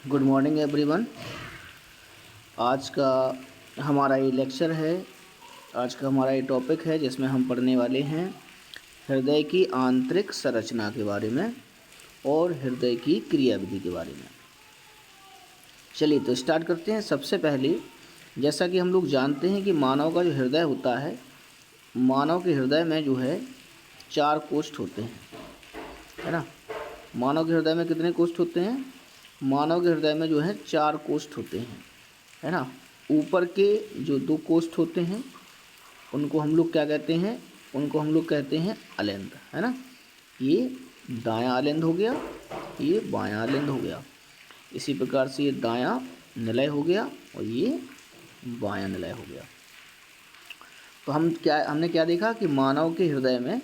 Good morning everyone. आज का हमारा ये लेक्चर है। आज का हमारा ये टॉपिक है जिसमें हम पढ़ने वाले हैं हृदय की आंतरिक संरचना के बारे में और हृदय की क्रियाविधि के बारे में। चलिए तो स्टार्ट करते हैं। सबसे पहले जैसा कि हम लोग जानते हैं कि मानव का जो हृदय होता है, मानव के हृदय में जो है 4 कोष्ठ होते हैं, है ना। मानव के हृदय में कितने कोष्ठ होते हैं? मानव के हृदय में जो है 4 कोष्ठ होते हैं, है ना। ऊपर के जो 2 कोष्ठ होते हैं उनको हम लोग क्या कहते हैं? उनको हम लोग कहते हैं अलिंद, है ना। ये दायां अलिंद हो गया, ये बायां अलिंद हो गया। इसी प्रकार से ये दायां निलय हो गया और ये बायां निलय हो गया। तो हमने क्या देखा कि मानव के हृदय में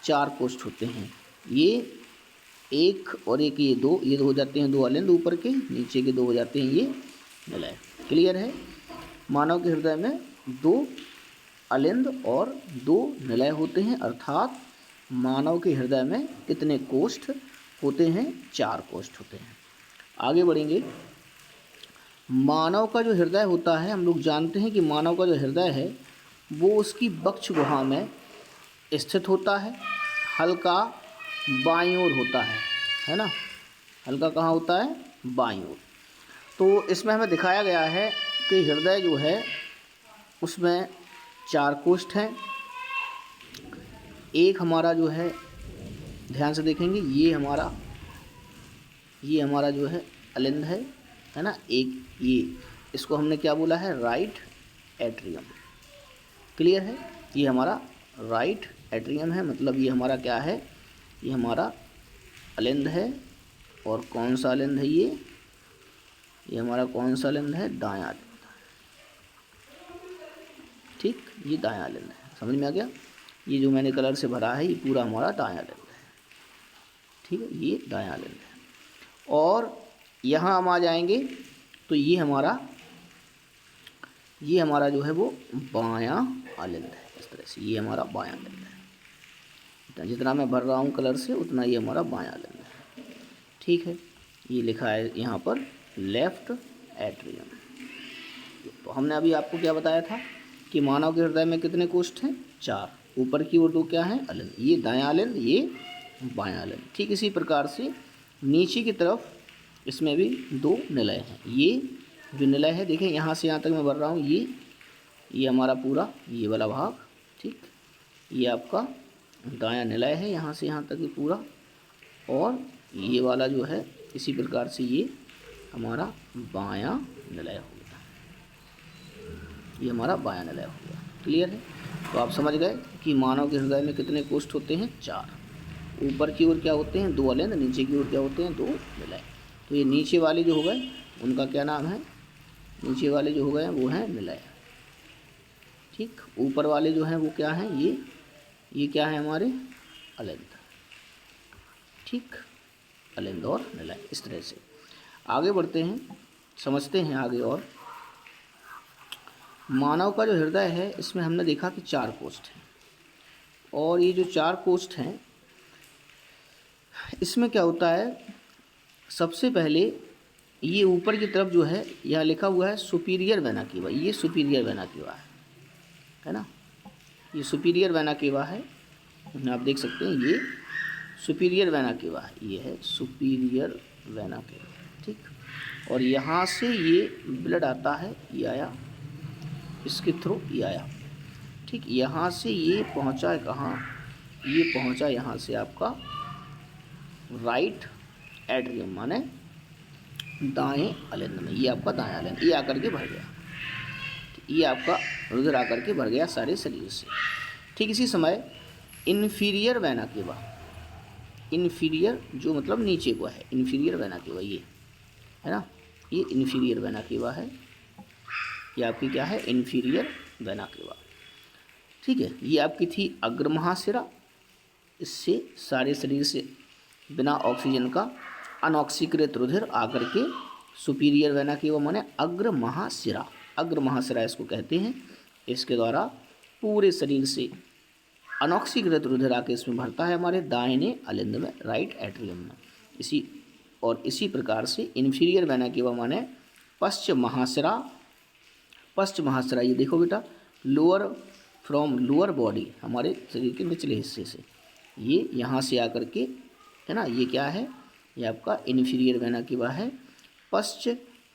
4 कोष्ठ होते हैं। ये एक और एक, ये दो हो जाते हैं 2 अलिंद ऊपर के, नीचे के 2 हो जाते हैं ये निलय। क्लियर है? मानव के हृदय में 2 अलिंद और 2 निलय होते हैं, अर्थात मानव के हृदय में कितने कोष्ठ होते हैं? 4 कोष्ठ होते हैं। आगे बढ़ेंगे। मानव का जो हृदय होता है, हम लोग जानते हैं कि मानव का जो हृदय है वो उसकी वक्ष गुहा में स्थित होता है। हल्का बाईं ओर होता है ना। हल्का कहाँ होता है? बाईं ओर। तो इसमें हमें दिखाया गया है कि हृदय जो है उसमें 4 कोष्ठ हैं। एक हमारा जो है, ध्यान से देखेंगे, ये हमारा जो है अलिंद है ना। एक ये, इसको हमने क्या बोला है? Right atrium. क्लियर है? ये हमारा राइट एट्रियम है, मतलब ये हमारा क्या है? ये हमारा अलिंद है। और कौन सा अलिंद है ये हमारा कौन सा अलिंद है? दायां अलिंद। ठीक, ये दायां अलिंद है। समझ में आ गया? ये जो मैंने कलर से भरा है ये पूरा हमारा दायां अलिंद है। ठीक है, ये दायां अलिंद है। और यहाँ हम आ जाएंगे तो ये हमारा जो है वो बायां अलिंद है। इस तरह से ये हमारा बायां अलिंद है। जितना मैं भर रहा हूँ कलर से उतना ये हमारा बायां अलिंद है। ठीक है, ये लिखा है यहाँ पर लेफ्ट एट्रियम। तो हमने अभी आपको क्या बताया था कि मानव के हृदय में कितने कोष्ठ हैं? 4। ऊपर की ओर 2 क्या हैं? अलिंद। ये दायां अलिंद, ये बायां अलिंद। ठीक इसी प्रकार से नीचे की तरफ इसमें भी 2 निलय हैं। ये जो निलय है, देखें यहाँ से यहाँ तक मैं भर रहा हूँ, ये हमारा पूरा ये वाला भाग। ठीक, ये आपका दायां निलय है, यहाँ से यहाँ तक ये पूरा। और ये वाला जो है इसी प्रकार से ये हमारा बायां निलय हो गया। ये हमारा बायां निलय हो गया। क्लियर है? तो आप समझ गए कि मानव के हृदय में कितने कोष्ठ होते हैं? 4। ऊपर की ओर क्या होते हैं? 2 अलिंद। नीचे की ओर क्या होते हैं? 2 निलय। तो ये नीचे वाले जो हो गए उनका क्या नाम है? नीचे वाले जो हो गए वो हैं निलय। ठीक, ऊपर वाले जो हैं वो क्या हैं? ये क्या है? हमारे अलिंद। ठीक, अलिंद और निलय। इस तरह से आगे बढ़ते हैं, समझते हैं आगे। और मानव का जो हृदय है इसमें हमने देखा कि 4 कोष्ठ हैं। और ये जो 4 कोष्ठ हैं इसमें क्या होता है? सबसे पहले ये ऊपर की तरफ जो है यहाँ लिखा हुआ है सुपीरियर वेना केवा। ये सुपीरियर वेना केवा है ना। ये सुपीरियर वेना केवा है, आप देख सकते हैं। ये सुपीरियर वेना केवा है, ये है सुपीरियर वेना केवा। ठीक, और यहाँ से ये ब्लड आता है, ये आया, इसके थ्रू ये आया। ठीक, यहाँ से ये पहुँचा कहाँ? ये पहुँचा यहाँ से आपका राइट एट्रियम, माने दाएं अलिंद में। ये आपका दायां अलिंद, ये आकर के भर गया। ये आपका रुधिर आकर के भर गया सारे शरीर से। ठीक इसी समय इन्फीरियर वेना केवा, इन्फीरियर जो मतलब नीचे को है, इन्फीरियर वेना केवा ये है ना। ये इन्फीरियर वेना केवा है, ये आपकी क्या है? Inferior vena cava. ठीक है, ये आपकी थी अग्र महाशिरा। इससे सारे शरीर से बिना ऑक्सीजन का अनऑक्सीकृत रुधिर आकर के सुपीरियर वेना केवा माने अग्र महाशिरा, अग्र महाशिरा इसको कहते हैं। इसके द्वारा पूरे शरीर से अनऑक्सीकृत रुधिर आके इसमें भरता है हमारे दाहिने अलिंद में, राइट एट्रियम में। इसी और इसी प्रकार से इन्फीरियर वेना केवा माने पश्च महाशिरा। पश्च महाशिरा ये देखो बेटा, लोअर फ्रॉम लोअर बॉडी, हमारे शरीर के निचले हिस्से से ये यहाँ से आकर के, है ना, ये क्या है, ये आपका इन्फीरियर वेना केवा है, पश्च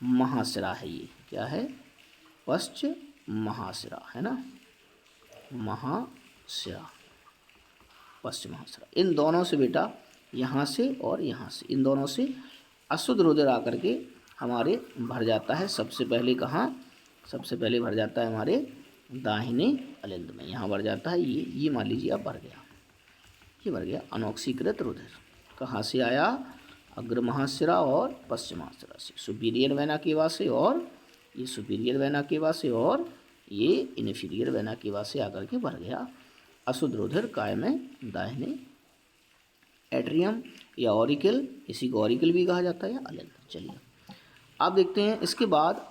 महाशिरा है। ये क्या है, पश्च महाशिरा, है ना, महाशिरा, पश्च महाशिरा। इन दोनों से बेटा, यहाँ से और यहाँ से, इन दोनों से अशुद्ध रुधिर आकर के हमारे भर जाता है। सबसे पहले कहाँ, सबसे पहले भर जाता है हमारे दाहिने अलिंद में, यहाँ भर जाता है। ये मान लीजिए अब भर गया, ये भर गया अनऑक्सीकृत रुधिर। कहाँ से आया, अग्र महाशिरा और पश्च महाशिरा से, सुपीरियर वेना केवा से, और ये सुपीरियर वेना केवा से, और ये इन्फीरियर वेना केवा से आकर के भर गया अशुद्ध रुधिर काय में, दाहिने एट्रियम या ऑरिकल, इसी को ऑरिकल भी कहा जाता है, या अलिंद। चलिए अब देखते हैं इसके बाद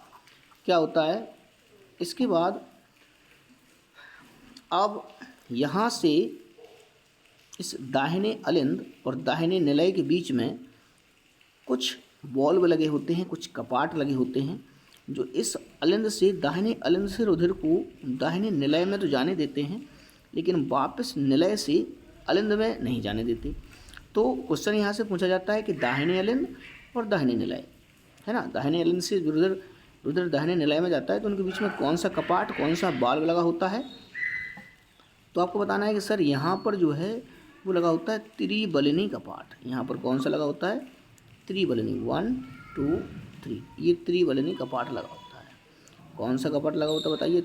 क्या होता है। इसके बाद अब यहाँ से इस दाहिने अलिंद और दाहिने निलय के बीच में कुछ बॉल्व लगे होते हैं, कुछ कपाट लगे होते हैं, जो इस अलिंद से, दाहिने अलिंद से रुधिर को दाहिने निलय में तो जाने देते हैं, लेकिन वापस निलय से अलिंद में नहीं जाने देते। तो क्वेश्चन यहाँ से पूछा जाता है कि दाहिने अलिंद और दाहिने निलय, है ना, दाहिने अलिंद से रुधिर दाहिने निलय में जाता है, तो उनके बीच में कौन सा कपाट, कौन सा बाल्व लगा होता है। तो आपको बताना है कि सर यहाँ पर जो है वो लगा होता है त्रिबलिनी कपाट। यहाँ पर कौन सा लगा होता है, त्रिबलिनी, 1 2 3, ये त्रिबलिनी कपाट लगा होता है। कौन सा कपाट लगा होता है बताइए,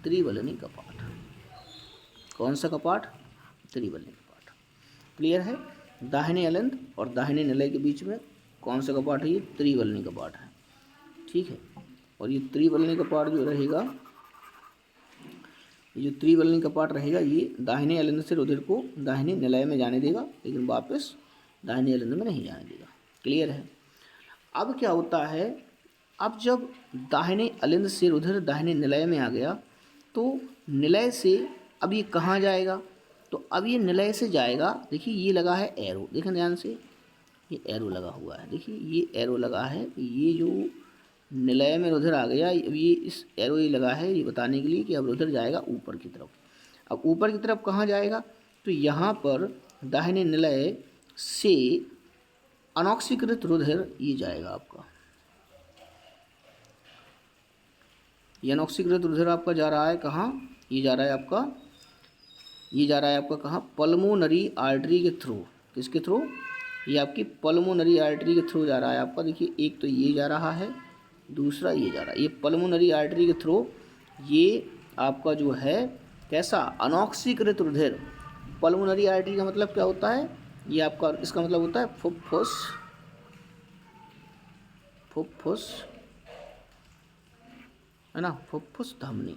त्रिबलिनी कपाट। कौन सा कपाट, त्रिबलिनी कपाट। क्लियर है, दाहिने अलिंद और दाहिने निलय के बीच में कौन सा कपाट है, ये त्रिबलिनी कपाट है। ठीक है, और ये त्रिबलिनी कपाट जो रहेगा, ये जो त्रिबलिनी कपाट रहेगा, ये दाहिने अलिंद से रुधिर को दाहिने निलय में जाने देगा, लेकिन वापस दाहिने अलिंद में नहीं जाने देगा। क्लियर है। अब क्या होता है, अब जब दाहिने अलिंद से रुधिर दाहिने निलय में आ गया, तो निलय से अब ये कहाँ जाएगा, तो अब ये निलय से जाएगा। देखिए ये लगा है एरो, देखें ध्यान से, ये एरो लगा हुआ है, देखिए ये एरो लगा है, ये जो निलय में रुधिर आ गया, अब ये इस एरो ये लगा है, ये बताने के लिए कि अब रुधिर जाएगा ऊपर की तरफ। अब ऊपर की तरफ कहाँ जाएगा, तो यहाँ पर दाहिने निलय से अनऑक्सीकृत रुधिर ये जाएगा आपका, ये अनऑक्सीकृत रुधिर आपका जा रहा है कहाँ, ये जा रहा है आपका, ये जा रहा है आपका कहाँ, पल्मोनरी आर्टरी के थ्रू। किसके थ्रू, ये आपकी पल्मोनरी आर्टरी के थ्रू जा रहा है आपका। देखिए एक तो ये जा रहा है, दूसरा ये जा रहा है, ये पल्मोनरी आर्टरी के थ्रू ये आपका जो है कैसा, अनऑक्सीकृत रुधिर। पल्मोनरी आर्टरी का मतलब क्या होता है, ये आपका, इसका मतलब होता है फुफ्फुस, फुफ्फुस, है ना, फुफ्फुस धमनी।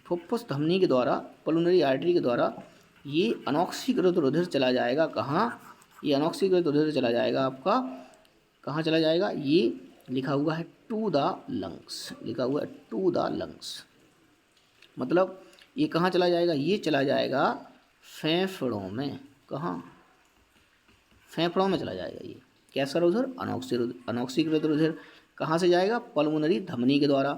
फुफ्फुस धमनी के द्वारा, पल्मोनरी आर्टरी के द्वारा ये अनऑक्सीकृत रुधिर चला जाएगा कहाँ, ये अनऑक्सीकृत रुधिर चला जाएगा आपका कहाँ चला जाएगा, ये लिखा हुआ है टू द लंग्स, लिखा हुआ है टू द लंग्स। मतलब ये कहाँ चला जाएगा, ये चला जाएगा फेफड़ों में। कहाँ, फेफड़ों में चला जाएगा ये कैसा रुधिर, अनऑक्सीकृत रुधिर। कहाँ से जाएगा, पल्मोनरी धमनी के द्वारा,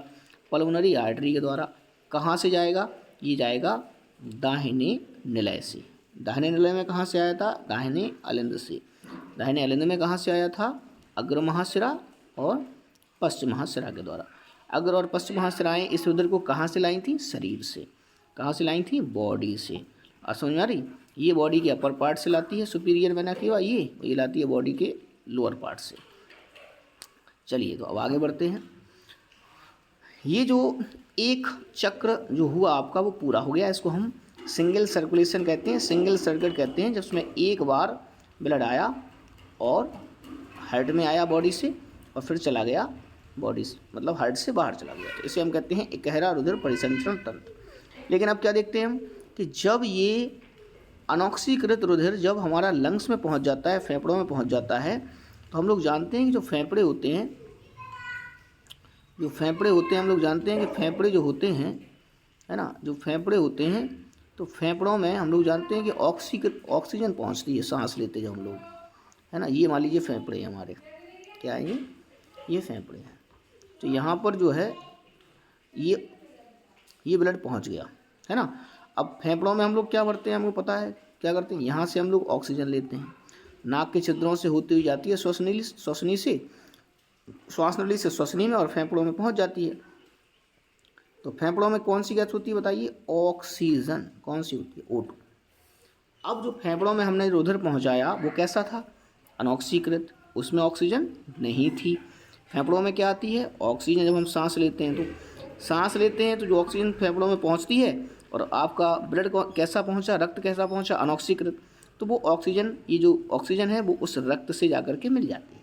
पल्मोनरी आर्टरी के द्वारा। कहाँ से जाएगा, ये जाएगा दाहिने निलय से। दाहिने निलय में कहाँ से आया था, दाहिने अलिंद से। दाहिने अलिंद में कहाँ से आया था, अग्र महाशिरा और पश्च महाशिरा के द्वारा। अग्र और पश्च महाशिराएँ इस रुधिर को कहाँ से लाई थी, शरीर से। कहाँ से लाई थी, बॉडी से। और समझ में आ रही, ये बॉडी के अपर पार्ट से लाती है सुपीरियर वेना केवा, ये लाती है बॉडी के लोअर पार्ट से। चलिए तो अब आगे बढ़ते हैं। ये जो एक चक्र जो हुआ आपका वो पूरा हो गया, इसको हम सिंगल सर्कुलेशन कहते हैं, सिंगल सर्किट कहते हैं, जिसमें एक बार ब्लड आया और हार्ट में आया बॉडी से और फिर चला गया बॉडी से, मतलब हार्ट से बाहर चला गया। तो इसे हम कहते हैं इकहरा रुधिर परिसंचरण तंत्र। लेकिन अब क्या देखते हैं हम कि जब ये अनऑक्सीकृत रुधिर जब हमारा लंग्स में पहुंच जाता है, फेफड़ों में पहुंच जाता है, तो हम लोग जानते हैं कि जो फेफड़े होते हैं, हम लोग जानते हैं कि फेफड़े जो होते हैं, है ना, जो फेफड़े होते हैं, तो तो फेफड़ों में हम लोग जानते हैं कि ऑक्सीजन पहुंचती है सांस लेते जब हम लोग, है ना। ये मान लीजिए फेफड़े हैं हमारे, क्या है ये फेफड़े हैं। तो यहाँ पर जो है ये ब्लड पहुँच गया, है ना। अब फेफड़ों में हम लोग क्या भरते हैं, हमको पता है क्या करते हैं, यहाँ से हम लोग ऑक्सीजन लेते हैं, नाक के छिद्रों से होती हुई जाती है श्वास नली से श्वसनी में और फेफड़ों में पहुँच जाती है। तो फेफड़ों में कौन सी गैस होती है बताइए, ऑक्सीजन। कौन सी होती है, O2। अब जो फेफड़ों में हमने रुधिर पहुंचाया वो कैसा था, अनऑक्सीकृत, उसमें ऑक्सीजन नहीं थी। फेफड़ों में क्या आती है, ऑक्सीजन। जब हम सांस लेते हैं तो जो ऑक्सीजन फेफड़ों में पहुंचती है, और आपका ब्लड कैसा पहुंचा, रक्त कैसा पहुंचा, अनऑक्सीकृत। तो वो ऑक्सीजन, ये जो ऑक्सीजन है वो उस रक्त से जाकर के मिल जाती है।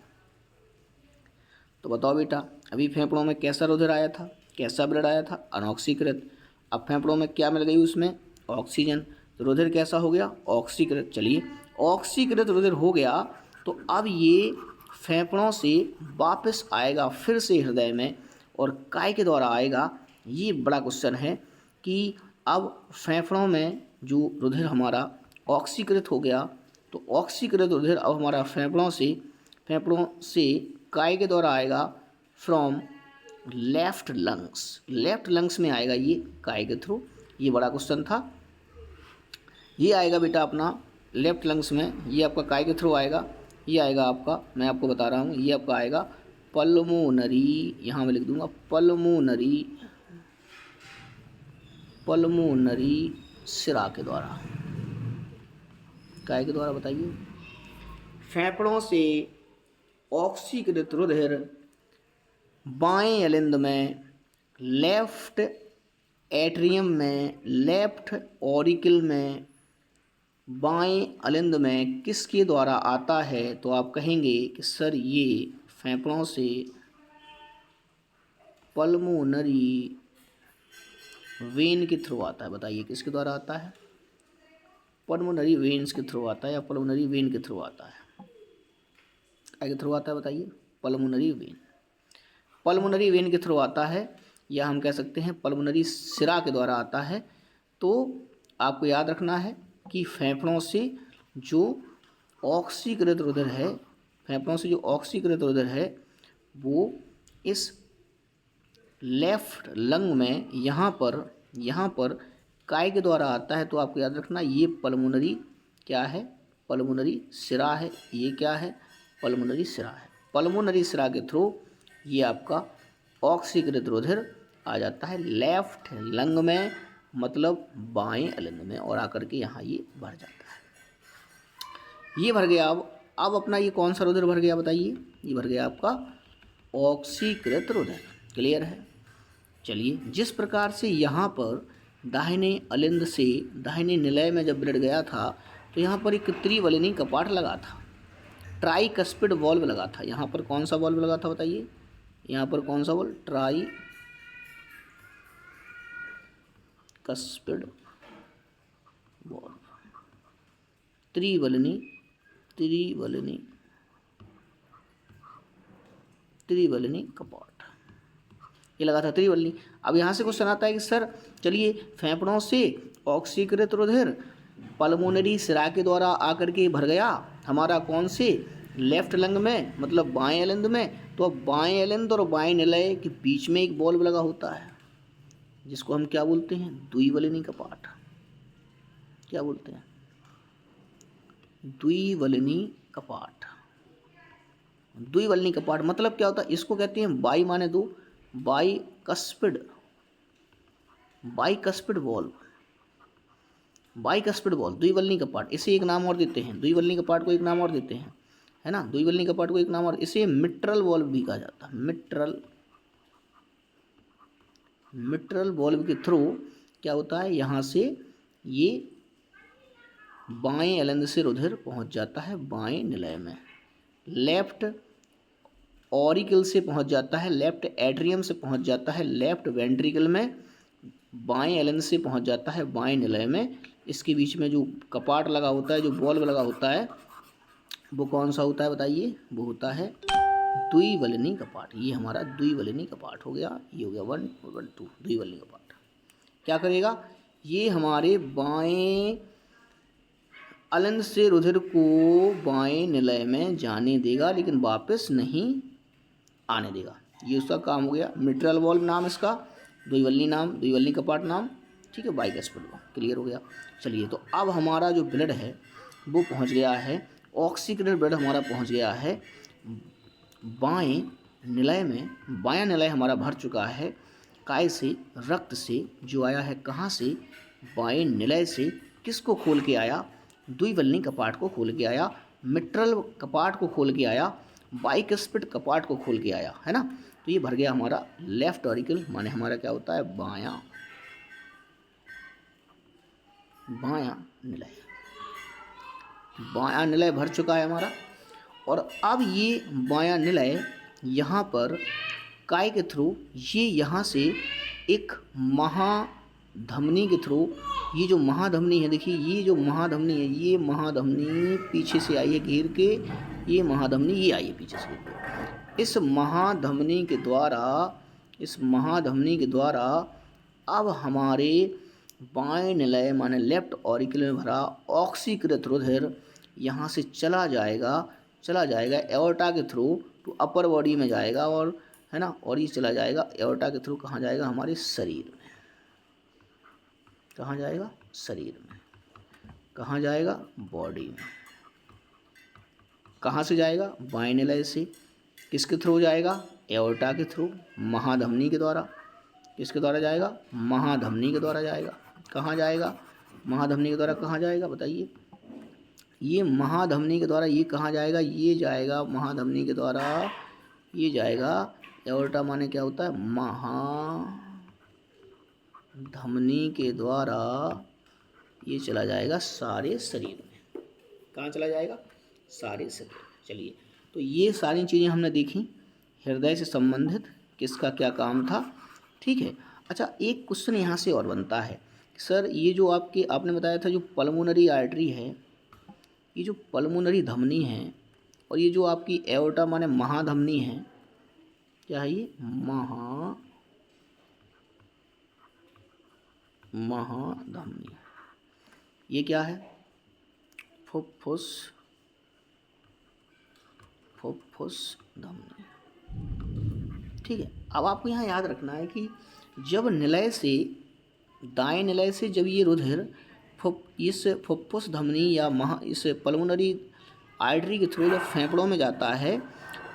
तो बताओ बेटा, अभी फेफड़ों में कैसा रुधिर आया था, कैसा ब्लड आया था, अनऑक्सीकृत। अब फेफड़ों में क्या मिल गई उसमें, ऑक्सीजन। तो रुधिर कैसा हो गया, ऑक्सीकृत। चलिए, ऑक्सीकृत रुधिर हो गया तो अब ये फेफड़ों से वापस आएगा फिर से हृदय में, और काय के द्वारा आएगा। ये बड़ा क्वेश्चन है कि अब फेफड़ों में जो रुधिर हमारा ऑक्सीकृत हो गया, तो ऑक्सीकृत रुधिर अब हमारा फेफड़ों से काय के द्वारा आएगा फ्रॉम लेफ्ट लंग्स में आएगा, ये काय के थ्रू। ये बड़ा क्वेश्चन था, ये आएगा बेटा अपना लेफ्ट लंग्स में, ये आपका काय के थ्रू आएगा। ये आएगा आपका, मैं आपको बता रहा हूँ, ये आपका आएगा पल्मोनरी, यहाँ मैं लिख दूंगा पल्मोनरी सिरा के द्वारा। काय के द्वारा बताइए, फेफड़ों से ऑक्सीकृत रुधिर बाएं अलिंद में, लेफ्ट एट्रियम में, लेफ्ट ऑरिकल में, बाएं अलिंद में किसके द्वारा आता है, तो आप कहेंगे कि सर ये फेफड़ों से पल्मोनरी वेन के थ्रू आता है। बताइए किसके द्वारा आता है, पल्मोनरी वेन्स के थ्रू आता है या पल्मोनरी वेन के थ्रू आता है, क्या के थ्रू आता है बताइए, पल्मोनरी वेन के थ्रू आता है, या हम कह सकते हैं पल्मोनरी सिरा के द्वारा आता है। तो आपको याद रखना है कि फेफड़ों से जो ऑक्सीकृत रुधिर है, वो इस लेफ्ट लंग में यहाँ पर काय के द्वारा आता है। तो आपको याद रखना, ये पल्मोनरी क्या है, पल्मोनरी सिरा है। ये क्या है, पल्मोनरी सिरा है। पल्मोनरी सिरा के थ्रू ये आपका ऑक्सीकृत रुधिर आ जाता है लेफ्ट लंग में, मतलब बाएं अलिंद में, और आकर के यहाँ ये भर जाता है। ये भर गया। अब अपना ये कौन सा रुधिर भर गया बताइए, ये भर गया आपका ऑक्सीकृत रुधिर। क्लियर है। चलिए, जिस प्रकार से यहाँ पर दाहिने अलिंद से दाहिने निलय में जब ब्लड गया था, तो यहाँ पर एक त्रिवलिनी कपाट लगा था, ट्राइकस्पिड वॉल्व लगा था। यहाँ पर कौन सा वॉल्व लगा था बताइए, यहाँ पर कौन सा वॉल्व, ट्राइकस्पिड वॉल्व, त्रिवलिनी कपाट, ये लगा था त्रिवलिनी। अब यहाँ से क्वेश्चन आता है कि सर चलिए, फेफड़ों से ऑक्सीकृत रुधिर पल्मोनरी सिरा के द्वारा आकर के भर गया हमारा कौन से, लेफ्ट लंग में, मतलब बाएं अलिंद में। तो अब बाएं अलिंद और बाएं निलय के बीच में एक बॉल्व लगा होता है, जिसको हम क्या बोलते हैं, द्विवलिनी कपाट। क्या बोलते हैं, द्विवलिनी कपाट। द्विवलिनी कपाट मतलब क्या होता है, इसको कहते हैं बाई माने दो, बाइकस्पिड वॉल्व, द्विवलिनी कपाट। इसे एक नाम और देते हैं, द्विवलिनी कपाट को एक नाम और देते हैं, है ना, द्विवलिनी कपाट को एक नाम और, इसे मिट्रल वॉल्व भी कहा जाता है। मिट्रल वॉल्व के थ्रू क्या होता है, यहाँ से ये बाएं अलिंद से रुधिर पहुँच जाता है बाएं निलय में, लेफ्ट ऑरिकल से पहुंच जाता है, लेफ्ट एट्रियम से पहुंच जाता है, लेफ्ट वेंट्रिकल में, बाएं अलिंद से पहुंच जाता है बाएं निलय में। इसके बीच में जो कपाट लगा होता है, जो बॉल्व लगा होता है, वो कौन सा होता है बताइए, वो होता है द्विवलिनी कपाट। ये हमारा द्विवलिनी कपाट हो गया, ये हो गया 1 और 2 द्विवलिनी कपाट। क्या करेगा, ये हमारे बाएं अलिंद से रुधिर को बाएं निलय में जाने देगा, लेकिन वापस नहीं आने देगा। ये उसका काम हो गया। मिट्रल वॉल्व नाम इसका, द्विवल्ली नाम, द्विवल्ली कपाट नाम, ठीक है, बाइकस्पिड वॉल्व, क्लियर हो गया। चलिए, तो अब हमारा जो ब्लड है वो पहुंच गया है, ऑक्सीकृत ब्लड हमारा पहुंच गया है बाएं निलय में। बायां निलय हमारा भर चुका है काय से, रक्त से, जो आया है कहाँ से, बाएं निलय से। किसको खोल के आया? द्विवल्ली कपाट को खोल के आया, मिट्रल कपाट को खोल के आया, बाइकस्पिड कपाट को खोल के आया, है ना। तो ये भर गया हमारा लेफ्ट ऑरिकल, माने हमारा क्या होता है, बायां निलय। बायां निलय भर चुका है हमारा। और अब ये बायां निलय यहाँ पर काय के थ्रू, ये यहाँ से एक महाधमनी के थ्रू, ये जो महाधमनी है, देखिए ये जो महाधमनी है, ये महाधमनी पीछे से आई है घेर के, ये महाधमनी ये आई है पीछे से घेर के। इस महाधमनी के द्वारा अब हमारे बाएं निलय माने लेफ्ट ऑरिकल में भरा ऑक्सीकृत रुधिर यहाँ से चला जाएगा एओर्टा के थ्रू टू अपर बॉडी में जाएगा, और है ना, और ये चला जाएगा एओर्टा के थ्रू, कहाँ जाएगा, हमारे शरीर में। कहाँ जाएगा? शरीर में। कहाँ जाएगा? बॉडी में। कहाँ से जाएगा? बाएं निलय से। किसके थ्रू जाएगा? एओर्टा के थ्रू, महाधमनी के द्वारा। किसके द्वारा जाएगा? महाधमनी के द्वारा जाएगा। कहाँ जाएगा? महाधमनी के द्वारा कहाँ जाएगा, बताइए। ये महाधमनी के द्वारा ये कहाँ जाएगा? ये जाएगा महाधमनी के द्वारा, ये जाएगा एओर्टा, माने क्या होता है, महाधमनी के द्वारा ये चला जाएगा सारे शरीर में। कहाँ चला जाएगा? सारे शरीर में। चलिए, तो ये सारी चीज़ें हमने देखी, हृदय से संबंधित किसका क्या काम था, ठीक है। अच्छा, एक क्वेश्चन यहाँ से और बनता है, सर ये जो आपने बताया था, जो पल्मोनरी आर्टरी है, ये जो पल्मोनरी धमनी है, और ये जो आपकी एओर्टा माने महाधमनी है, क्या है ये? महाधमनी। ये क्या है? फुफ्फुस धमनी, ठीक है। अब आपको यहाँ याद रखना है कि जब निलय से, दाएं निलय से जब ये रुधिर इस फुफ्फुस धमनी या इस पल्मोनरी आर्टरी के थ्रू जब फेफड़ों में जाता है,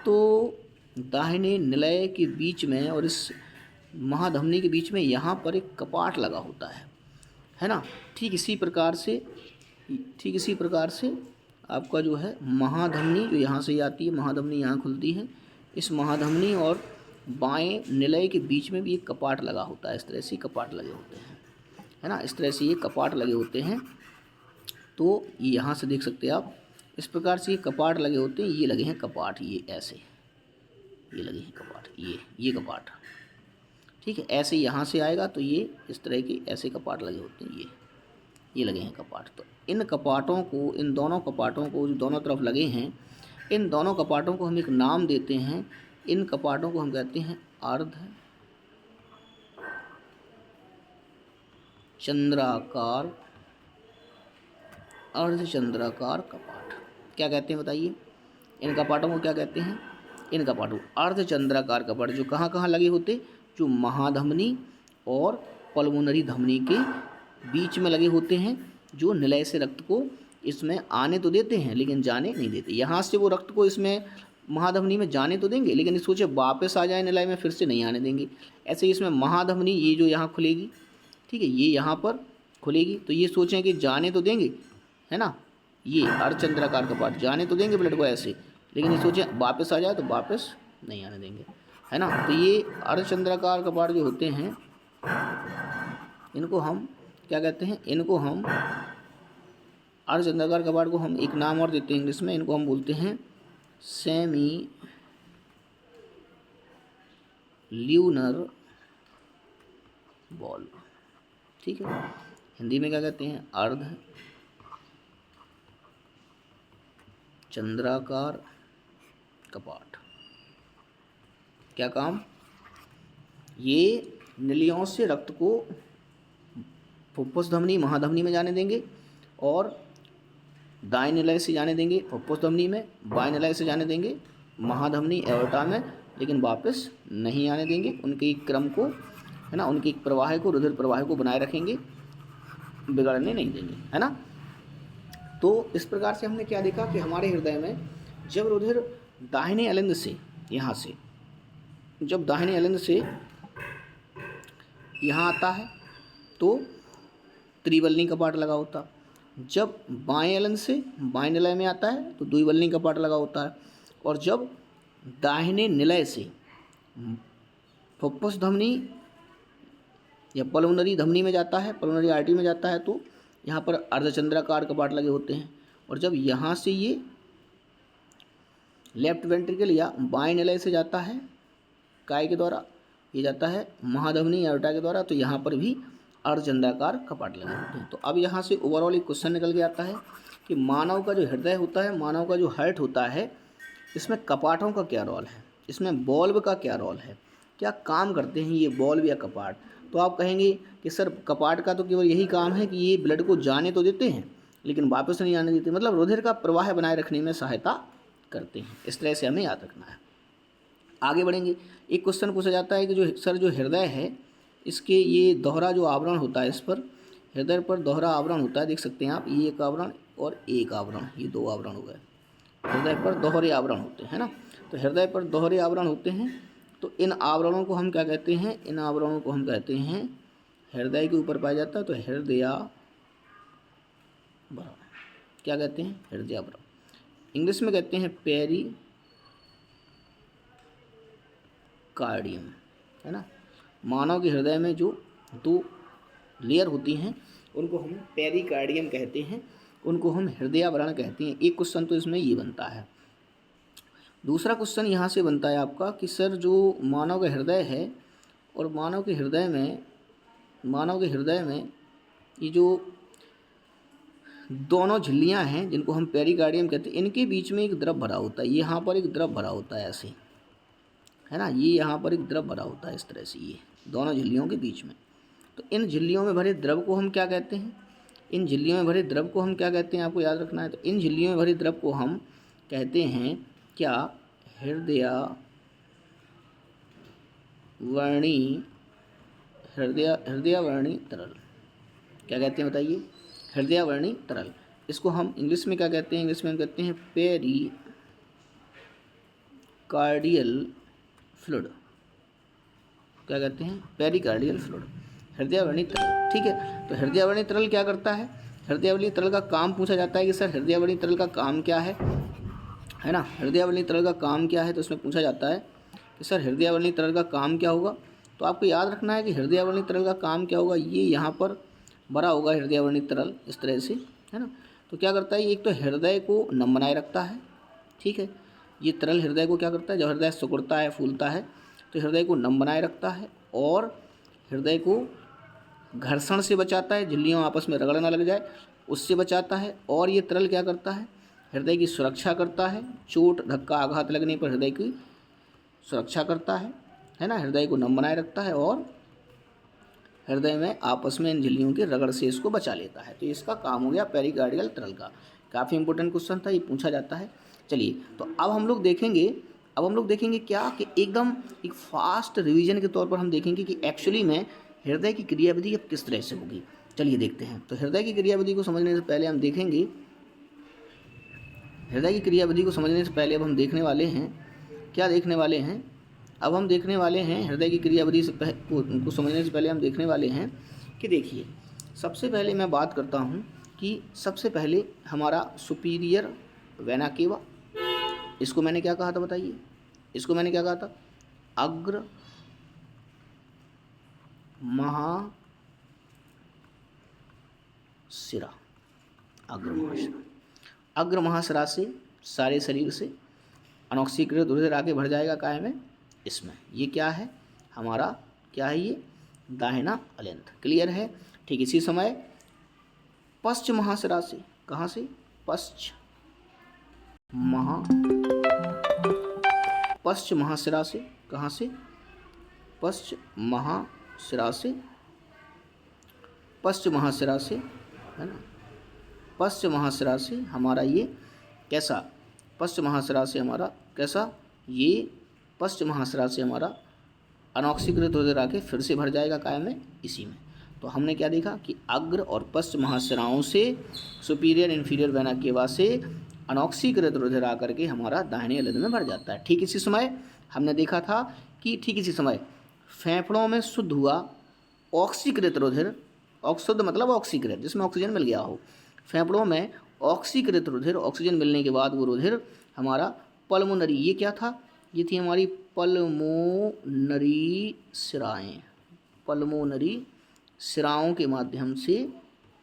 तो दाहिने निलय के बीच में और इस महाधमनी के बीच में यहाँ पर एक कपाट लगा होता है ना। ठीक इसी प्रकार से आपका जो है महाधमनी, जो यहाँ से आती है, महाधमनी यहाँ खुलती है, इस महाधमनी और बाएं निलय के बीच में भी एक कपाट लगा होता है। इस तरह से कपाट लगे होते हैं, है ना, इस तरह से ये कपाट लगे होते हैं। तो ये यहाँ से देख सकते हैं आप, इस प्रकार से ये कपाट लगे होते हैं, ये लगे हैं कपाट, ये ऐसे, ये लगे हैं कपाट, ये कपाट, ठीक है। ऐसे यहाँ से आएगा तो ये इस तरह के ऐसे कपाट लगे होते हैं, ये लगे हैं कपाट। तो इन कपाटों को, इन दोनों कपाटों को जो दोनों तरफ लगे हैं, इन दोनों कपाटों को हम एक नाम देते हैं। इन कपाटों को हम कहते हैं अर्धचंद्राकार कपाट। क्या कहते हैं बताइए? इन कपाटों को क्या कहते हैं? इन कपाटों को अर्धचंद्राकार कपाट, जो कहाँ कहाँ लगे होते, जो महाधमनी और पल्मोनरी धमनी के बीच में लगे होते हैं, जो निलय से रक्त को इसमें आने तो देते हैं लेकिन जाने नहीं देते। यहाँ से वो रक्त को इसमें महाधमनी में जाने तो देंगे, लेकिन सोचे वापस आ जाए निलय में, फिर से नहीं आने देंगे। ऐसे इसमें महाधमनी ये जो यहाँ खुलेगी, ठीक है, ये यहाँ पर खुलेगी, तो ये सोचें कि जाने तो देंगे, है ना, ये अर्धचंद्राकार कपाट जाने तो देंगे ब्लड को ऐसे, लेकिन ये सोचें वापस आ जाए तो वापस नहीं आने देंगे, है ना। तो ये अर्धचंद्राकार कपाट जो होते हैं, इनको हम क्या कहते हैं? इनको हम अर्धचंद्राकार कपाट को हम एक नाम और देते हैं इंग्लिश में, इनको हम बोलते हैं सेमी ल्यूनर बॉल, ठीक है। हिंदी में क्या कहते हैं? अर्ध चंद्राकार कपाट। क्या काम? ये नलियों से रक्त को फुफ्फुस धमनी महाधमनी में जाने देंगे और दाएं निलय से जाने देंगे फुफ्फुस धमनी में, बाएं निलय से जाने देंगे महाधमनी एओर्टा में, लेकिन वापस नहीं आने देंगे। उनके एक क्रम को, है ना, उनके एक प्रवाह को, रुधिर प्रवाह को बनाए रखेंगे, बिगड़ने नहीं देंगे, है ना। तो इस प्रकार से हमने क्या देखा कि हमारे हृदय में जब रुधिर दाहिने अलिंद से, यहाँ से जब दाहिने अलिंद से यहाँ आता है तो त्रिवलनी कपाट लगा होता है, जब बाएं अलिंद से बाएं निलय में आता है तो द्विवलनी कपाट लगा होता है, और जब दाहिने निलय से फुफ्फुस धमनी या पल्मोनरी धमनी में जाता है, पल्मोनरी आर्टरी में जाता है, तो यहाँ पर अर्धचंद्राकार कपाट लगे होते हैं। और जब यहाँ से ये लेफ्ट वेंट्रिकल या बाएं निलय से जाता है काय के द्वारा, ये जाता है महाधमनी एओर्टा के द्वारा, तो यहाँ पर भी अर्धचंद्राकार कपाट लगे होते हैं। तो अब यहाँ से ओवरऑल एक क्वेश्चन निकल के आता है कि मानव का जो हृदय होता है, मानव का जो हार्ट होता है, इसमें कपाटों का क्या रोल है, इसमें बॉल्व का क्या रोल है, क्या काम करते हैं ये बॉल्व या कपाट। तो आप कहेंगे कि सर कपाट का तो केवल यही काम है कि ये ब्लड को जाने तो देते हैं लेकिन वापस नहीं आने देते, मतलब रुधिर का प्रवाह बनाए रखने में सहायता करते हैं। इस तरह से हमें याद रखना है। आगे बढ़ेंगे, एक क्वेश्चन पूछा जाता है कि जो सर जो हृदय है, इसके ये दोहरा जो आवरण होता है, इस पर हृदय पर दोहरा आवरण होता है, देख सकते हैं आप, ये एक आवरण और एक आवरण, ये दो आवरण हो गए। हृदय पर दोहरे आवरण होते हैं ना, तो हृदय पर दोहरे आवरण होते हैं। तो इन आवरणों को हम क्या कहते हैं, इन आवरणों को हम कहते हैं, हृदय के ऊपर पाया जाता है तो हृदयावरण, क्या कहते हैं, हृदयावरण। इंग्लिश में कहते हैं पेरिकार्डियम, है ना। मानव के हृदय में जो दो लेयर होती हैं उनको हम पेरिकार्डियम कहते हैं, उनको हम हृदयावरण कहते हैं। एक क्वेश्चन तो इसमें ये बनता है। दूसरा क्वेश्चन यहाँ से बनता है आपका कि सर जो मानव का हृदय है और मानव के हृदय में ये जो दोनों झिल्लियाँ हैं जिनको हम पेरिकार्डियम कहते हैं, इनके बीच में एक द्रव भरा होता है, यहाँ पर एक द्रव भरा होता है ऐसे, है ना, ये यहाँ पर एक द्रव भरा होता है इस तरह से, ये दोनों झिल्लियों के बीच में। तो इन झिल्लियों में भरे द्रव को हम क्या कहते हैं, इन झिल्लियों में भरे द्रव को हम क्या कहते हैं, आपको याद रखना है। तो इन झिल्लियों में भरे द्रव को हम कहते हैं क्या, हृदयावर्णी तरल, क्या कहते हैं बताइए, हृदयावर्णी तरल। इसको हम इंग्लिश में क्या कहते हैं, इंग्लिश में हम कहते हैं पेरिकार्डियल फ्लूइड, क्या कहते हैं, पेरिकार्डियल फ्लूइड, हृदयावर्णी तरल। ठीक है, तो हृदयावर्णी तरल क्या करता है, हृदयावर्णी तरल का काम पूछा जाता है कि सर हृदयावर्णी तरल का काम क्या है ना, हृदयावर्णी तरल का काम क्या है। तो इसमें पूछा जाता है कि सर हृदयावर्णी तरल का काम क्या होगा। तो आपको याद रखना है कि हृदयावर्णी तरल का काम क्या होगा, ये यहाँ पर भरा होगा हृदयावर्णी तरल इस तरह से, है ना। तो क्या करता है, एक तो हृदय को नम बनाए रखता है, ठीक है, ये तरल हृदय को क्या करता है, जब हृदय सिकुड़ता है फूलता है तो हृदय को नम बनाए रखता है और हृदय को घर्षण से बचाता है, झिल्लियों आपस में रगड़ ना लग जाए उससे बचाता है। और ये तरल क्या करता है, हृदय की सुरक्षा करता है, चोट धक्का आघात लगने पर हृदय की सुरक्षा करता है ना, हृदय को नम बनाए रखता है और हृदय में आपस में इन झिल्लियों के रगड़ से इसको बचा लेता है। तो इसका काम हो गया पेरिकार्डियल तरल का। काफ़ी इंपॉर्टेंट क्वेश्चन था, ये पूछा जाता है। चलिए, तो अब हम लोग देखेंगे क्या कि एकदम एक फास्ट रिवीजन के तौर पर हम देखेंगे कि एक्चुअली में हृदय की क्रियाविधि अब किस तरह से होगी। चलिए देखते हैं। तो हृदय की क्रियाविधि को समझने से पहले हम देखेंगे, हृदय की क्रियाविधि को समझने से पहले अब हम देखने वाले हैं, क्या देखने वाले हैं, अब हम देखने वाले हैं हृदय की क्रियाविधि को समझने से पहले हम देखने वाले हैं कि देखिए, सबसे पहले मैं बात करता हूं कि सबसे पहले हमारा सुपीरियर वेना केवा, इसको मैंने क्या कहा था बताइए, इसको मैंने क्या कहा था, अग्र महाशिरा, अग्र महाशिरा से सारे शरीर से अनऑक्सीकृत रुधिर आगे बढ़ जाएगा काय में, इसमें। ये क्या है हमारा, क्या है ये, दाहिना अलिंद। क्लियर है। ठीक इसी समय पश्च महाशिरा से, कहाँ से, पश्च महाशिरा से, कहाँ से, पश्च महाशिरा से पश्च महाशिरा से, है ना, पश्च महाशिरा से हमारा ये कैसा, पश्च महाशिरा से हमारा कैसा, ये पश्च महाशिरा से हमारा अनऑक्सीकृत रुधिर आके फिर से भर जाएगा काय में, इसी में। तो हमने क्या देखा कि अग्र और पश्च महाशिराओं से सुपीरियर इन्फीरियर वेना केवा से अनऑक्सीकृत रुधिर आकर के हमारा दाहिने अलिंद में भर जाता है। ठीक इसी समय हमने देखा था कि ठीक इसी समय फेफड़ों में शुद्ध हुआ ऑक्सीकृत रुधिर, शुद्ध मतलब ऑक्सीकृत, जिसमें ऑक्सीजन मिल गया हो, फेफड़ों में ऑक्सीकृत रुधिर, ऑक्सीजन मिलने के बाद वो रुधिर हमारा पल्मोनरी, ये क्या था, ये थी हमारी पल्मोनरी शिराएँ, पल्मोनरी शिराओं के माध्यम से,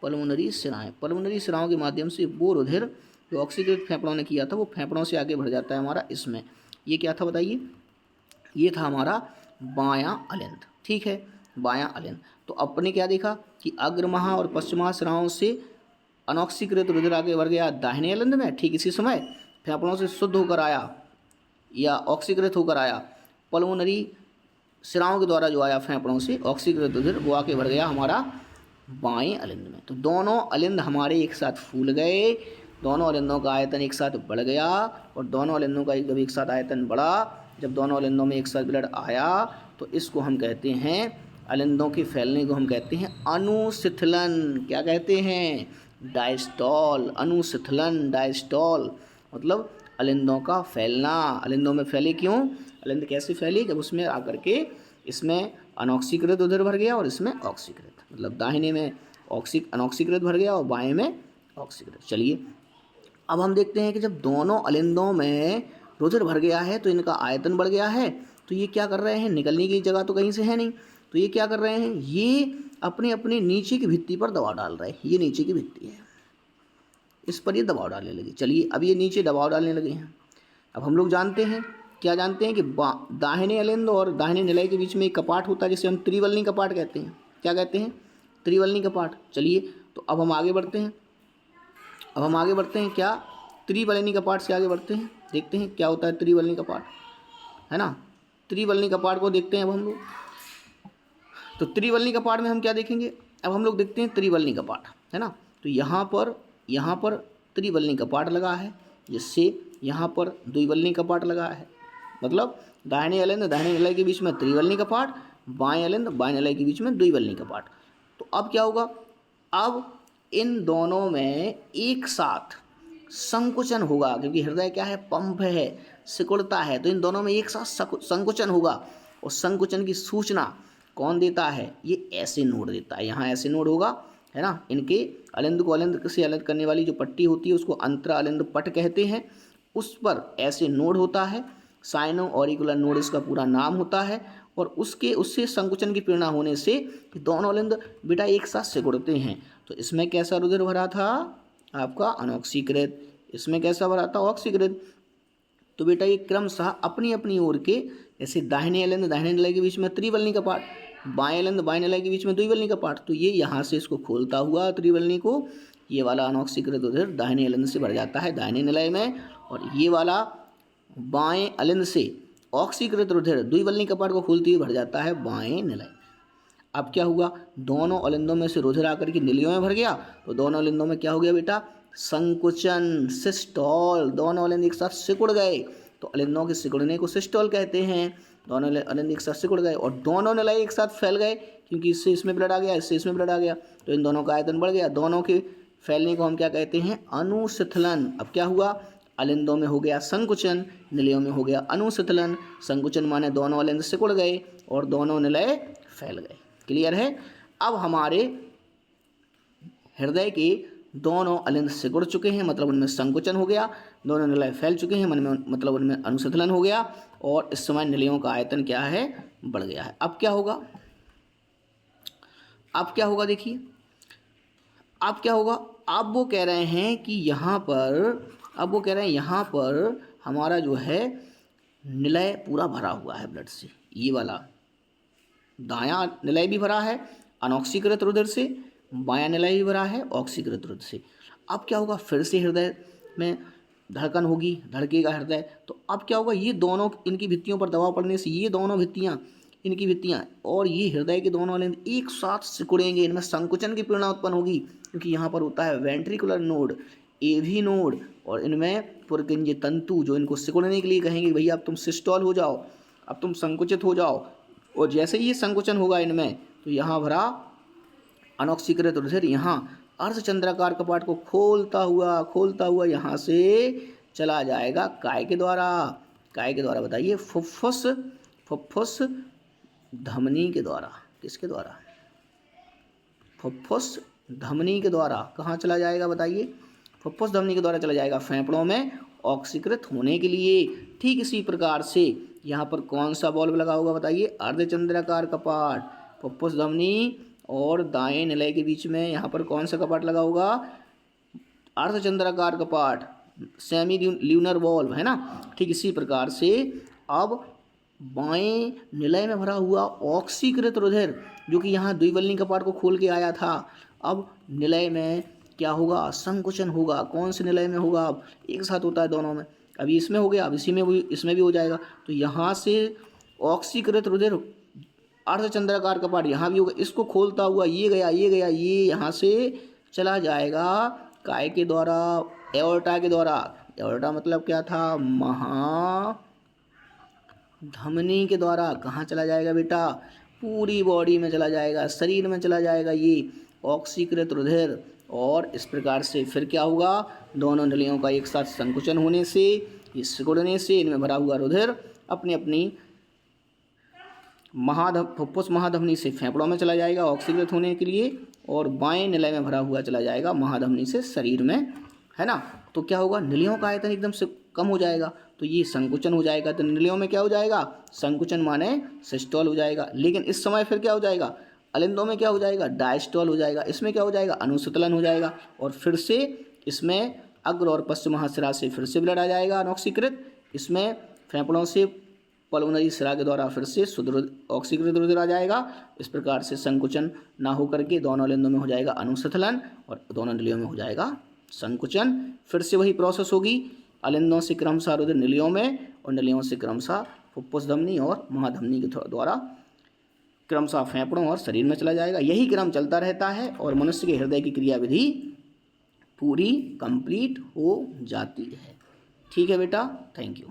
पल्मोनरी शिराओं के माध्यम से वो रुधिर जो ऑक्सीकृत फेफड़ों ने किया था वो फेफड़ों से आगे बढ़ जाता है हमारा इसमें। ये क्या था बताइए, ये था हमारा बायां अलिंद। ठीक है, बायां अलिंद। तो अपने क्या देखा कि अग्रमहा और पश्चिमा शिराओं से अनऑक्सीकृत रुधिर आगे बढ़ गया दाहिने अलिंद में। ठीक इसी समय फेफड़ों से शुद्ध होकर आया या ऑक्सीकृत होकर आया पल्मोनरी शिराओं के द्वारा जो आया फेफड़ों से ऑक्सीकृत रुधिर, वो आके भर गया हमारा बाएं अलिंद में। तो दोनों अलिंद हमारे एक साथ फूल गए, दोनों अलिंदों का आयतन एक साथ बढ़ गया, और दोनों अलिंदों का जब एक साथ आयतन बढ़ा, जब दोनों अलिंदों में एक साथ ब्लड आया, तो इसको हम कहते हैं, अलिंदों के फैलने को हम कहते हैं अनुशिथिलन। क्या कहते हैं, डायस्टॉल। अनुशिथिलन, डायस्टॉल मतलब अलिंदों का फैलना। अलिंदों में फैले क्यों, अलिंद कैसे फैली, जब उसमें आकर के इसमें अनऑक्सीकृत उधर भर गया और इसमें ऑक्सीकृत, मतलब दाहिने में अनऑक्सीकृत भर गया और बाएं में ऑक्सीकृत। चलिए अब हम देखते हैं कि जब दोनों अलिंदों में रुधिर भर गया है तो इनका आयतन बढ़ गया है, तो ये क्या कर रहे हैं, निकलने की जगह तो कहीं से है नहीं, तो ये क्या कर रहे हैं, ये अपने अपने नीचे की भित्ति पर दबाव डाल रहे हैं। ये नीचे की भित्ति है, इस पर ये दबाव डालने लगे। चलिए अब ये नीचे दबाव डालने लगे हैं। अब हम लोग जानते हैं, क्या जानते हैं कि दाहिने अलिंद और दाहिने निलय के बीच में एक कपाट होता है जिसे हम त्रिवलनी कपाट कहते हैं। क्या कहते हैं, त्रिवलनी कपाट। चलिए तो अब हम आगे बढ़ते हैं, क्या त्रिवलनी कपाट से आगे बढ़ते हैं, देखते हैं क्या होता है त्रिवलनी कपाट, है ना। त्रिवलनी कपाट को देखते हैं अब हम लोग। तो त्रिवलनी कपाट में हम क्या देखेंगे, अब हम लोग देखते हैं त्रिवलनी कपाट, है ना। तो यहाँ पर त्रिवलनी कपाट लगा है, जिससे यहाँ पर द्विवलनी कपाट लगा है, मतलब दाहिने अलिंद दाहिने निलय के बीच में त्रिवलनी कपाट, बाएं अलिंद बाएं निलय के बीच में द्विवलनी कपाट। तो अब क्या होगा, अब इन दोनों में एक साथ संकुचन होगा, क्योंकि हृदय क्या है, पंप है, सिकुड़ता है, तो इन दोनों में एक साथ संकुचन होगा। और संकुचन की सूचना कौन देता है, ये ऐसे नोड देता है। यहाँ ऐसे नोड होगा, है ना। इनके अलिंद को अलिंद से अलग करने वाली जो पट्टी होती है उसको अंतरा अलिंद पट कहते हैं, उस पर ऐसे नोड होता है, साइनो ऑरिकुलर नोड इसका पूरा नाम होता है। और उससे संकुचन की प्रेरणा होने से दोनों अलिंद बेटा एक साथ सिकुड़ते हैं। तो इसमें कैसा रुधिर भरा था आपका, अनऑक्सीकृत, इसमें कैसा भरा था, ऑक्सीकृत। तो बेटा ये क्रमशः अपनी अपनी ओर के, जैसे दाहिने अलिंद दाहिने निलय के बीच में त्रिवलनी कपाट, बाएं अलिंद बाएं निलय के बीच में द्विवलनी कपाट, तो ये यहाँ से इसको खोलता हुआ त्रिवलनी को, ये वाला अनऑक्सीकृत रुधिर दाहिने अलिंद से भर जाता है दाहिने निलय में, और ये वाला बाएं अलिंद से ऑक्सीकृत रुधिर द्विवलनी कपाट को खोलते हुए भर जाता है बाएं निलय। अब क्या हुआ, दोनों अलिंदों में से रुधिर आकर के निलयों में भर गया, तो दोनों अलिंदों में क्या हो गया बेटा, संकुचन, सिस्टोल। दोनों अलिंद एक साथ सिकुड़ गए, तो अलिंदों के सिकुड़ने को सिस्टोल कहते हैं। दोनों अलिंद एक साथ सिकुड़ गए और दोनों निलय एक साथ फैल गए, क्योंकि इससे इसमें ब्लड आ गया, इससे इसमें ब्लड आ गया, तो इन दोनों का आयतन बढ़ गया। दोनों के फैलने को हम क्या कहते हैं, अनुशिथिलन। अब क्या हुआ, अलिंदों में हो गया संकुचन, निलयों में हो गया अनुशिथिलन। संकुचन माने दोनों अलिंद सिकुड़ गए और दोनों निलय फैल गए। क्लियर है। अब हमारे हृदय के दोनों अलिंद सिकुड़ चुके हैं, मतलब उनमें संकुचन हो गया, दोनों निलय फैल चुके हैं, मतलब उनमें अनुशिथिलन हो गया, और इस समय निलयों का आयतन क्या है, बढ़ गया है। अब क्या होगा, देखिए अब क्या होगा, अब वो कह रहे हैं कि यहाँ पर हमारा जो है निलय पूरा भरा हुआ है ब्लड से। ये वाला दायां निलय भी भरा है अनऑक्सीकृत रुधिर से, बायां निलय भी भरा है ऑक्सीकृत रुधिर से। अब क्या होगा, फिर से हृदय में धड़कन होगी, धड़केगा हृदय। तो अब क्या होगा, ये दोनों इनकी भित्तियों पर दबाव पड़ने से ये दोनों भित्तियाँ इनकी भित्तियाँ, और ये हृदय के दोनों अलिंद एक साथ सिकुड़ेंगे, इनमें संकुचन की प्रेरणा उत्पन्न होगी, क्योंकि यहाँ पर होता है वेंट्रिकुलर नोड, एवी नोड, और इनमें पुरकिंज तंतु जो इनको सिकुड़ने के लिए कहेंगे भैया अब तुम सिस्टोल हो जाओ, अब तुम संकुचित हो जाओ। और जैसे ही ये संकुचन होगा इनमें, तो यहाँ भरा अनऑक्सीकृत रुधिर यहाँ अर्धचंद्राकार कपाट को खोलता हुआ यहाँ से चला जाएगा काय के द्वारा बताइए, फुफ्फुस धमनी के द्वारा। किसके द्वारा? फुफ्फुस धमनी के द्वारा। कहाँ चला जाएगा बताइए? फुफ्फुस धमनी के द्वारा चला जाएगा, फेफड़ों में ऑक्सीकृत होने के लिए। ठीक इसी प्रकार से यहाँ पर कौन सा बॉल्व लगा होगा बताइए? अर्धचंद्राकार कपाट, फुफ्फुस धमनी और दाएं निलय के बीच में यहाँ पर कौन सा कपाट लगा होगा? अर्धचंद्राकार कपाट, सेमी ल्यूनर बॉल्व, है ना। ठीक इसी प्रकार से अब बाएं निलय में भरा हुआ ऑक्सीकृत रुधिर जो कि यहाँ द्विवल्नी कपाट को खोल के आया था, अब निलय में क्या होगा? संकुचन होगा। कौन से निलय में होगा? अब एक साथ होता है दोनों में, अभी इसमें हो गया, अब इसमें भी हो जाएगा। तो यहाँ से ऑक्सीकृत रुधिर अर्धचंद्राकार कपाट यहाँ भी होगा, इसको खोलता हुआ ये गया ये यहाँ से चला जाएगा काय के द्वारा, एओर्टा के द्वारा। एओर्टा मतलब क्या था? महाधमनी के द्वारा। कहाँ चला जाएगा बेटा? पूरी बॉडी में चला जाएगा, शरीर में चला जाएगा ये ऑक्सीकृत रुधिर। और इस प्रकार से फिर क्या होगा? दोनों नलियों का एक साथ संकुचन होने से, इस सिकुड़ने से इनमें भरा हुआ रुधिर अपनी अपनी फुफ्फुस महाधमनी से फेफड़ों में चला जाएगा ऑक्सीकृत होने के लिए, और बाएं निलय में भरा हुआ चला जाएगा महाधमनी से शरीर में, है ना। तो क्या होगा? नलियों का आयतन एकदम से कम हो जाएगा, तो ये संकुचन हो जाएगा। तो नलियों में क्या हो जाएगा? संकुचन माने सिस्टोल हो जाएगा। लेकिन इस समय फिर क्या हो जाएगा? अलिंदों में क्या हो जाएगा? डायस्टोल हो जाएगा। इसमें क्या हो जाएगा? अनुसुतलन हो जाएगा। और फिर से इसमें अग्र और पश्चिम महाशिरा से फिर से ब्लड आ जाएगा अनऑक्सीकृत। इसमें फेफड़ों से पल्मोनरी शिरा के द्वारा फिर से शुद्ध ऑक्सीकृत रुधिर आ जाएगा। इस प्रकार से संकुचन ना हो करके दोनों अलिंदों में हो जाएगा अनुसंधान और दोनों नलियों में हो जाएगा संकुचन। फिर से वही प्रोसेस होगी, अलिंदों से क्रमशः रुधिर नलियों में और नलियों से क्रमशः फुफ्फुस धमनी और महाधमनी के द्वारा क्रमशः फेफड़ों और शरीर में चला जाएगा। यही क्रम चलता रहता है और मनुष्य के हृदय की क्रियाविधि पूरी कंप्लीट हो जाती है। ठीक है बेटा, थैंक यू।